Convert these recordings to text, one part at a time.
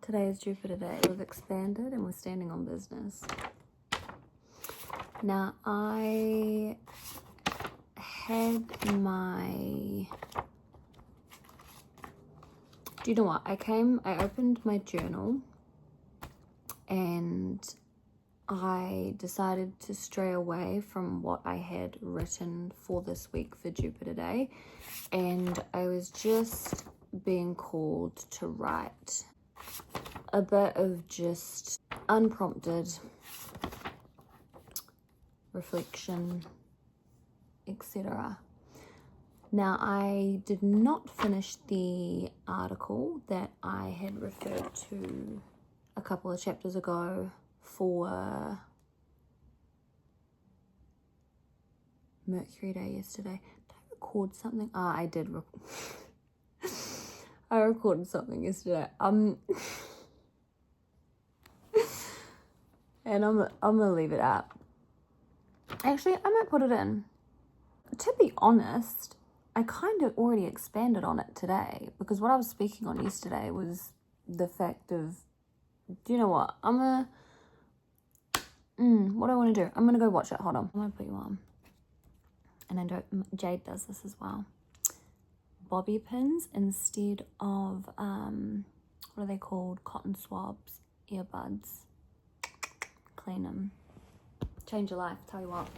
Today is Jupiter Day. We've expanded and we're standing on business. Now, I had my... Do you know what? I opened my journal and I decided to stray away from what I had written for this week for Jupiter Day. And I was just being called to write a bit of just unprompted reflection, etc. Now, I did not finish the article that I had referred to a couple of chapters ago for Mercury Day yesterday. Did I record something? I did. I recorded something yesterday. And I'm gonna leave it out. Actually, I might put it in. To be honest, I kind of already expanded on it today because what I was speaking on yesterday was the fact of, do you know what? What do I want to do? I'm gonna go watch it. Hold on. I'm gonna put you on. And Jade does this as well. Bobby pins instead of what are they called? Cotton swabs, earbuds. Clean them. Change your life, tell you what.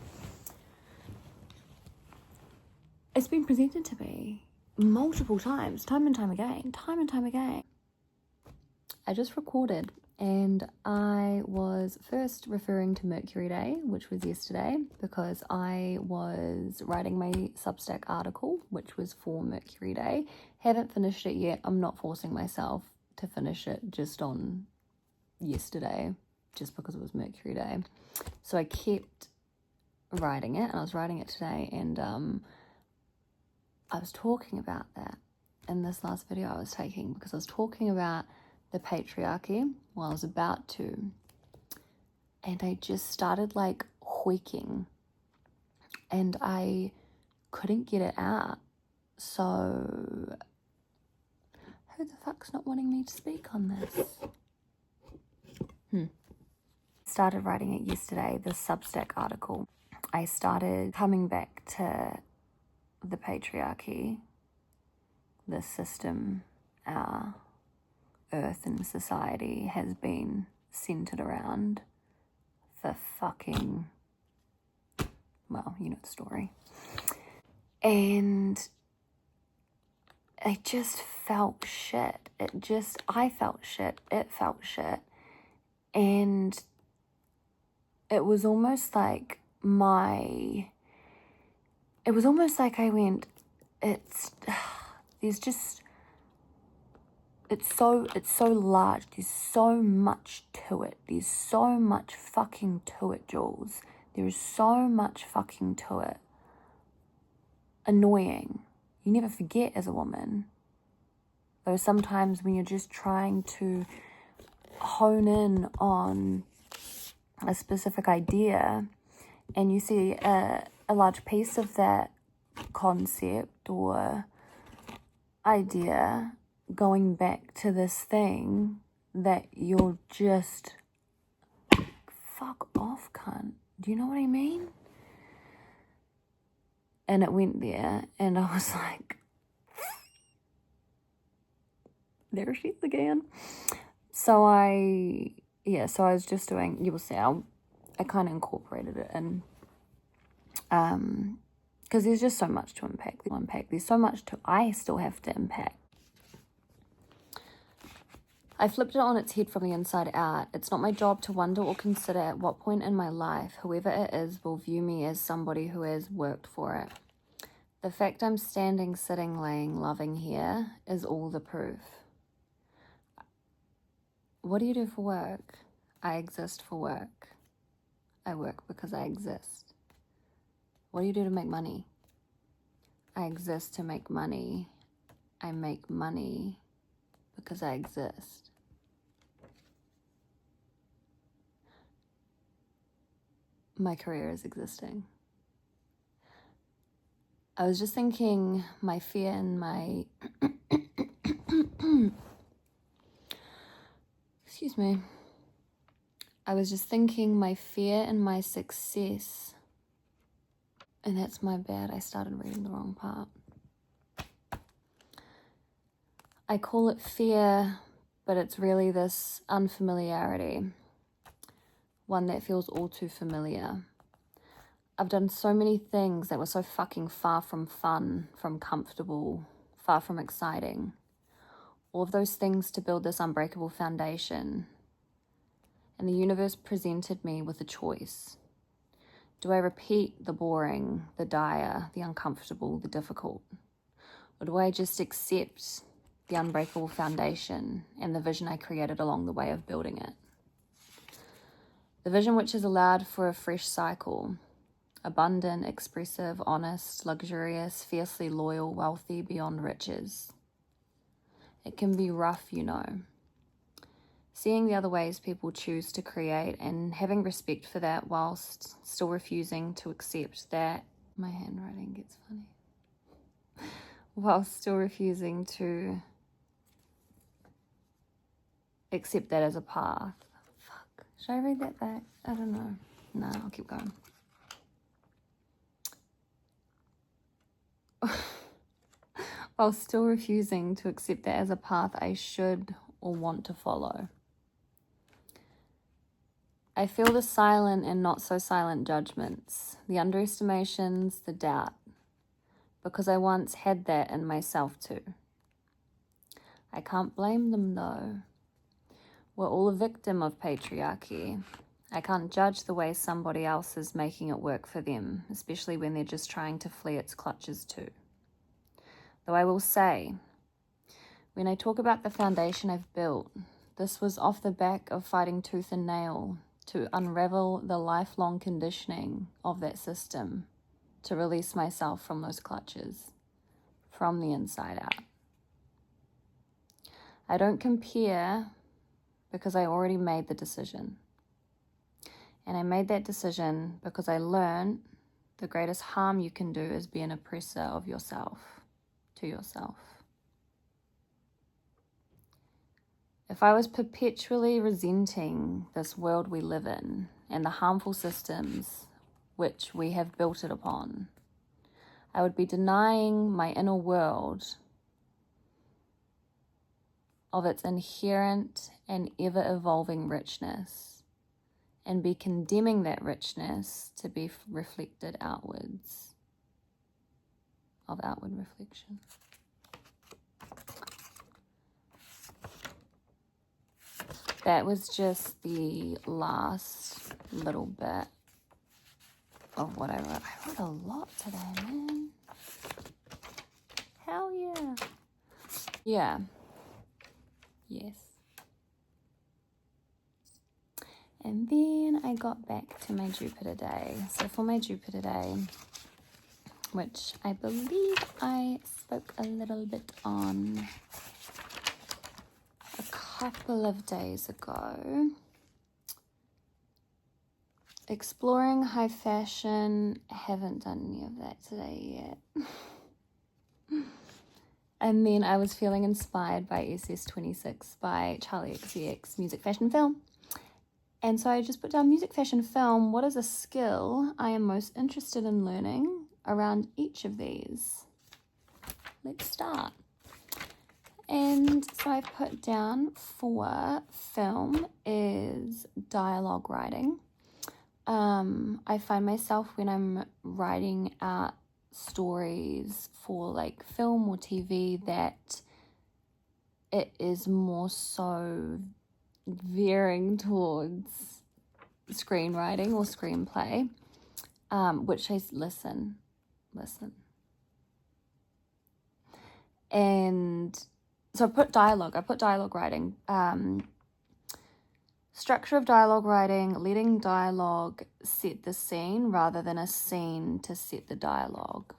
It's been presented to me multiple times, time and time again. I just recorded and I was first referring to Mercury Day, which was yesterday, because I was writing my Substack article, which was for Mercury Day. Haven't finished it yet. I'm not forcing myself to finish it just on yesterday, just because it was Mercury Day. So I kept writing it, and I was writing it today, and I was talking about that in this last video I was taking, because I was talking about the patriarchy while I was about to, and I just started like hoiking and I couldn't get it out. So who the fuck's not wanting me to speak on this? Started writing it yesterday, the Substack article. I started coming back to the patriarchy, the system our Earth and society has been centered around for fucking, well, you know the story. And I just felt shit. I felt shit. It felt shit. And it was almost like I went, it's so large. There's so much to it. There's so much fucking to it, Jules. There is so much fucking to it. Annoying. You never forget as a woman. Though sometimes when you're just trying to hone in on a specific idea and you see a large piece of that concept or idea going back to this thing that you're just fuck off, cunt. Do you know what I mean? And it went there and I was like, there she is again. So I was just doing, you will see, I kind of incorporated it in, because there's just so much to unpack. There's so much I still have to unpack. I flipped it on its head from the inside out. It's not my job to wonder or consider at what point in my life, whoever it is, will view me as somebody who has worked for it. The fact I'm standing, sitting, laying, loving here is all the proof. What do you do for work? I exist for work. I work because I exist. What do you do to make money? I exist to make money. I make money because I exist. My career is existing. I was just thinking my fear and my excuse me, I was just thinking my fear and my success, and that's my bad, I started reading the wrong part. I call it fear, but it's really this unfamiliarity, one that feels all too familiar. I've done so many things that were so fucking far from fun, from comfortable, far from exciting. All of those things to build this unbreakable foundation. And the universe presented me with a choice. Do I repeat the boring, the dire, the uncomfortable, the difficult? Or do I just accept the unbreakable foundation and the vision I created along the way of building it? The vision which has allowed for a fresh cycle, abundant, expressive, honest, luxurious, fiercely loyal, wealthy beyond riches. It can be rough, you know. Seeing the other ways people choose to create and having respect for that whilst still refusing to accept that, my handwriting gets funny, whilst still refusing to accept that as a path. Fuck, should I read that back? I don't know. No, I'll keep going. While still refusing to accept that as a path I should or want to follow. I feel the silent and not so silent judgments, the underestimations, the doubt, because I once had that in myself too. I can't blame them though. We're all a victim of patriarchy. I can't judge the way somebody else is making it work for them, especially when they're just trying to flee its clutches too. Though I will say, when I talk about the foundation I've built, this was off the back of fighting tooth and nail to unravel the lifelong conditioning of that system, to release myself from those clutches, from the inside out. I don't compare because I already made the decision. And I made that decision because I learned the greatest harm you can do is be an oppressor of yourself, to yourself. If I was perpetually resenting this world we live in and the harmful systems which we have built it upon, I would be denying my inner world of its inherent and ever-evolving richness and be condemning that richness to be reflected outwards, of outward reflection. That was just the last little bit of what I wrote. I wrote a lot today, man. Hell yeah. Yeah. Yes. And then I got back to my Jupiter day. So for my Jupiter day, which I believe I spoke a little bit on a couple of days ago. Exploring high fashion. Haven't done any of that today yet. And then I was feeling inspired by SS26 by Charlie XCX, music, fashion, film. And so I just put down music, fashion, film. What is a skill I am most interested in learning around each of these? Let's start. And so I put down for film is dialogue writing. I find myself when I'm writing out stories for like film or TV that it is more so veering towards screenwriting or screenplay, which I listen. And so I put dialogue writing, structure of dialogue writing, letting dialogue set the scene rather than a scene to set the dialogue.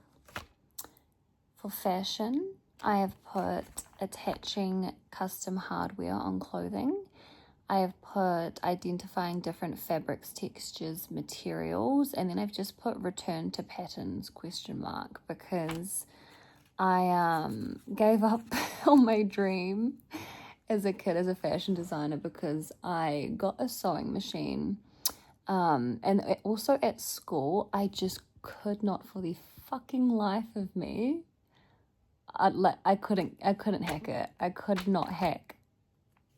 For fashion, I have put attaching custom hardware on clothing. I have put identifying different fabrics, textures, materials, and then I've just put return to patterns, ? Because I gave up on my dream as a kid as a fashion designer because I got a sewing machine. And also at school, I just could not for the fucking life of me. I couldn't hack it. I could not hack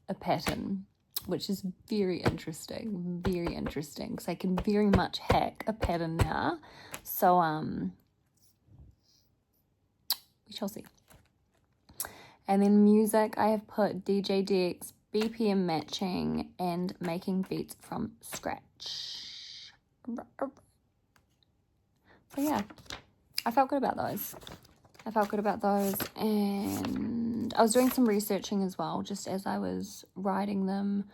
a pattern, which is very interesting, because I can very much hack a pattern now. So we shall see. And then music, I have put DJ decks, BPM matching, and making beats from scratch. So yeah, I felt good about those. And I was doing some researching as well, just as I was writing them.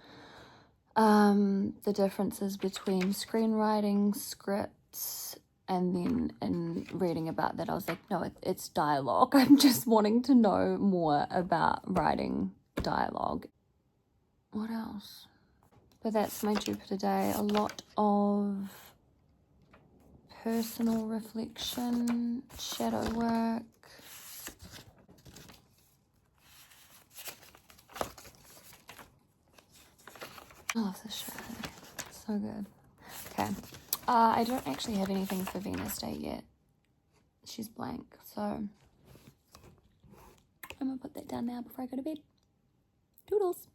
The differences between screenwriting, scripts, and then in reading about that, I was like, no, it's dialogue. I'm just wanting to know more about writing dialogue. What else? But that's my Jupiter day. A lot of personal reflection, shadow work. I love this show. It's so good. Okay. I don't actually have anything for Venus Day yet. She's blank, so I'm gonna put that down now before I go to bed. Doodles.